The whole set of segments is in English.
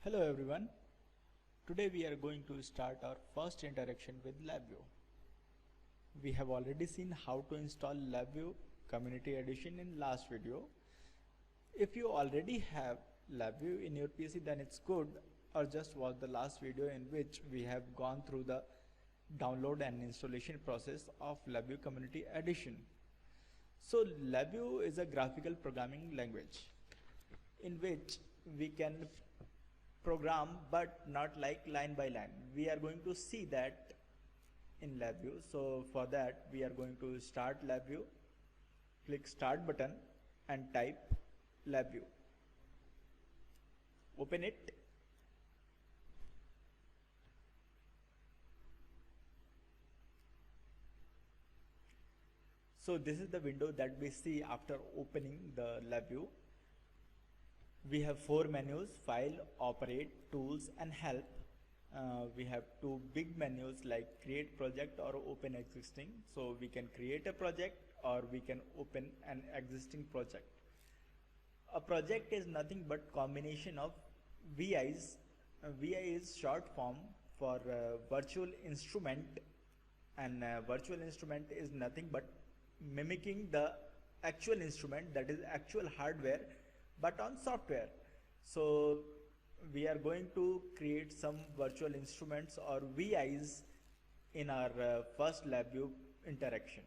Hello everyone. Today we are going to start our first interaction with LabVIEW. We have already seen how to install LabVIEW Community Edition in last video. If you already have LabVIEW in your PC, then it's good, or just watch the last video in which we have gone through the download and installation process of LabVIEW Community Edition. So LabVIEW is a graphical programming language in which we can program, but not like line by line. We are going to see that in LabVIEW. So for that we are going to start LabVIEW, click start button and type LabVIEW. Open it. So this is the window that we see after opening the LabVIEW. We have four menus: file, operate, tools and help. We have two big menus like create project or open existing. So we can create a project or we can open an existing project. A project is nothing but combination of VIs. VI is short form for virtual instrument, and virtual instrument is nothing but mimicking the actual instrument, that is actual hardware, but on software. So we are going to create some virtual instruments or VIs in our first LabVIEW interaction.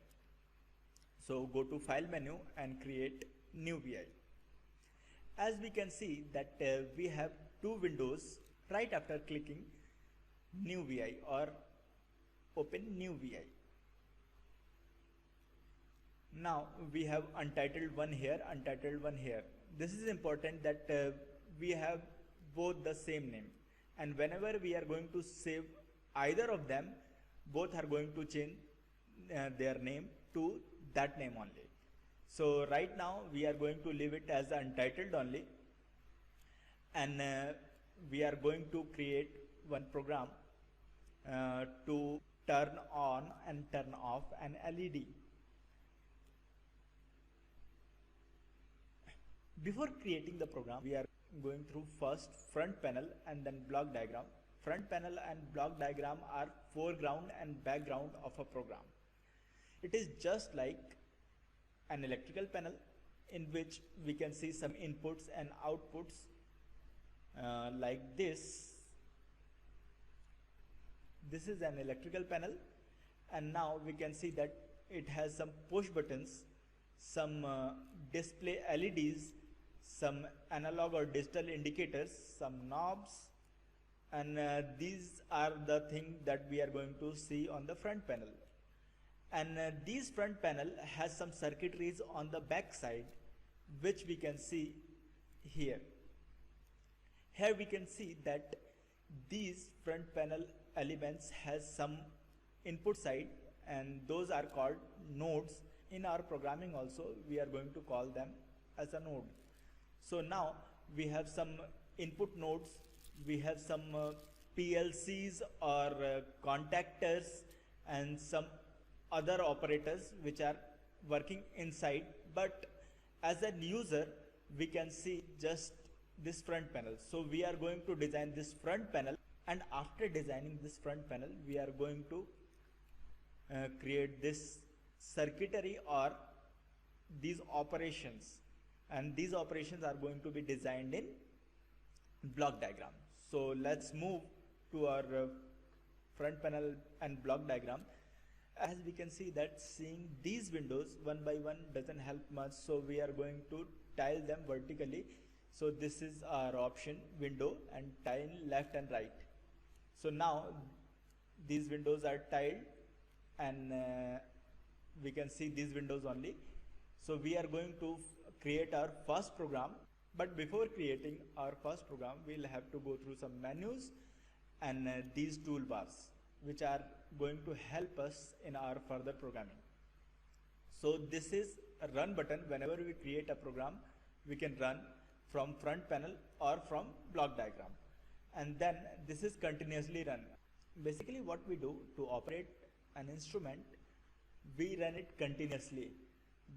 So go to file menu and create new VI. As we can see that we have two windows right after clicking new VI or open new VI. Now we have untitled one here, untitled one here. This is important that we have both the same name, and whenever we are going to save either of them, both are going to change their name to that name only. So right now we are going to leave it as untitled only, and we are going to create one program to turn on and turn off an LED. Before creating the program, we are going through first front panel and then block diagram. Front panel and block diagram are foreground and background of a program. It is just like an electrical panel in which we can see some inputs and outputs like this. This is an electrical panel, and now we can see that it has some push buttons, some display LEDs, some analog or digital indicators, some knobs, and these are the things that we are going to see on the front panel. And these front panel has some circuitries on the back side, which we can see here. Here we can see that these front panel elements has some input side, and those are called nodes. In our programming also we are going to call them as a node. So now we have some input nodes, we have some PLCs or contactors and some other operators which are working inside, but as a user we can see just this front panel. So we are going to design this front panel, and after designing this front panel we are going to create this circuitry or these operations, and these operations are going to be designed in block diagram. So let's move to our front panel and block diagram. As we can see that seeing these windows one by one doesn't help much, so we are going to tile them vertically. So this is our option, window, and tile left and right. So now these windows are tiled, and we can see these windows only. So we are going to create our first program, but before creating our first program we'll have to go through some menus and these toolbars which are going to help us in our further programming. So this is a run button. Whenever we create a program we can run from front panel or from block diagram, and then this is continuously run. Basically what we do to operate an instrument, we run it continuously.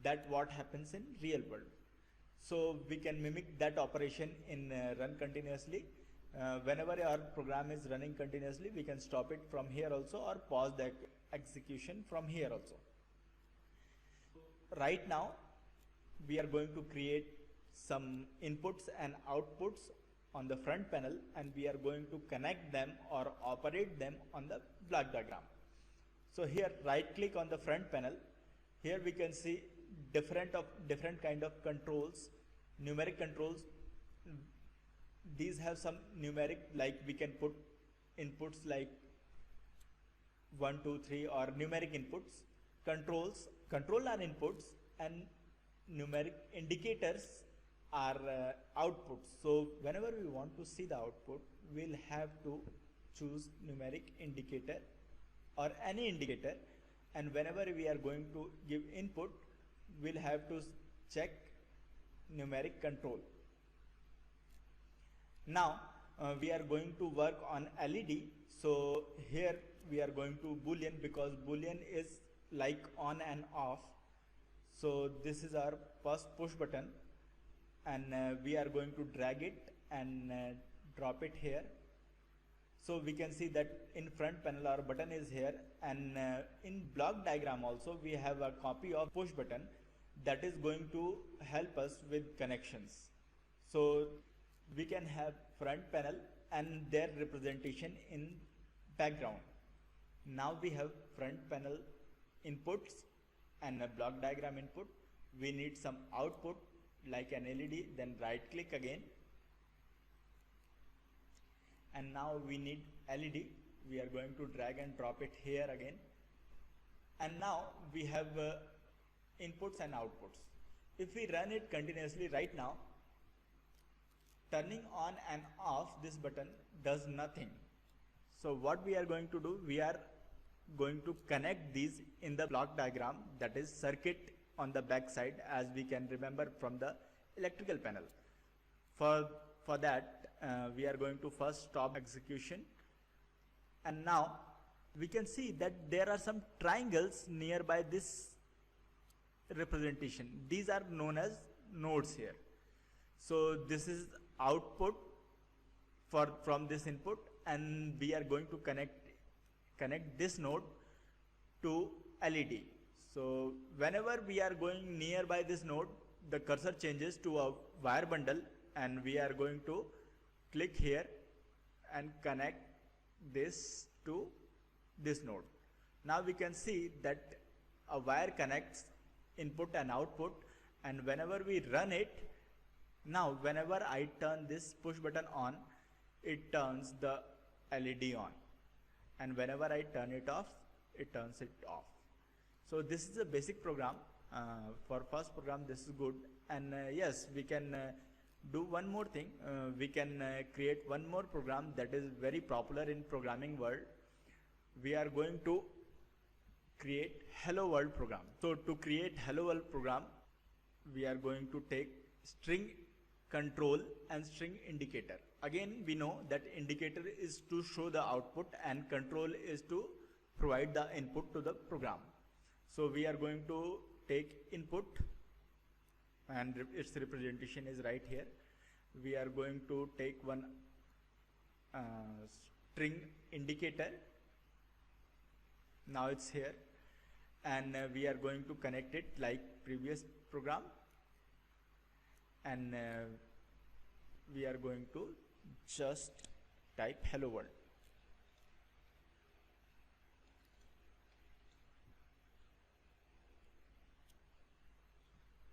That what happens in real world. So we can mimic that operation in run continuously. Whenever our program is running continuously, we can stop it from here also or pause the execution from here also. Right now, we are going to create some inputs and outputs on the front panel, and we are going to connect them or operate them on the block diagram. So here, right click on the front panel. Here we can see different kind of controls, numeric controls. These have some numeric, like we can put inputs like 1, 2, 3 or numeric inputs. Control are inputs, and numeric indicators are outputs. So whenever we want to see the output, we'll have to choose numeric indicator or any indicator, and whenever we are going to give input, we'll have to check numeric control. Now we are going to work on LED. So here we are going to Boolean, because Boolean is like on and off. So this is our first push button, and we are going to drag it and drop it here. So we can see that in front panel our button is here, and in block diagram also we have a copy of push button that is going to help us with connections. So we can have front panel and their representation in background. Now we have front panel inputs and a block diagram input. We need some output like an LED, then right click again, and now we need LED. We are going to drag and drop it here again, and now we have inputs and outputs. If we run it continuously right now, turning on and off this button does nothing. So what we are going to do, we are going to connect these in the block diagram, that is circuit on the back side, as we can remember from the electrical panel. For that we are going to first stop execution, and now we can see that there are some triangles nearby this representation. These are known as nodes here. So this is output from this input, and we are going to connect this node to LED. So whenever we are going nearby this node, the cursor changes to a wire bundle, and we are going to click here and connect this to this node. Now we can see that a wire connects input and output, and whenever we run it, now whenever I turn this push button on, it turns the LED on, and whenever I turn it off, it turns it off. So this is a basic program. For first program this is good, and yes, we can do one more thing. We can create one more program that is very popular in programming world. We are going to create hello world program. So to create hello world program, we are going to take string control and string indicator. Again, we know that indicator is to show the output and control is to provide the input to the program. So we are going to take input, and its representation is right here. We are going to take one string indicator. Now it's here, and we are going to connect it like previous program, and we are going to just type hello world.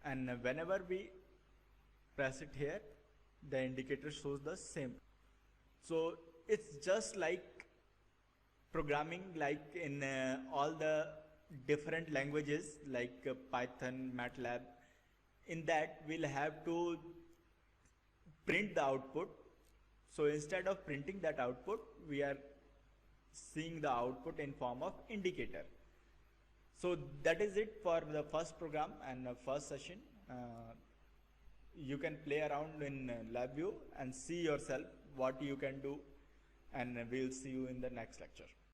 And whenever we press it here, the indicator shows the same. So it's just like programming, like in all the different languages like Python, MATLAB. In that we'll have to print the output. So instead of printing that output, we are seeing the output in form of indicator. So that is it for the first program and first session. You can play around in LabVIEW and see yourself what you can do, and we'll see you in the next lecture.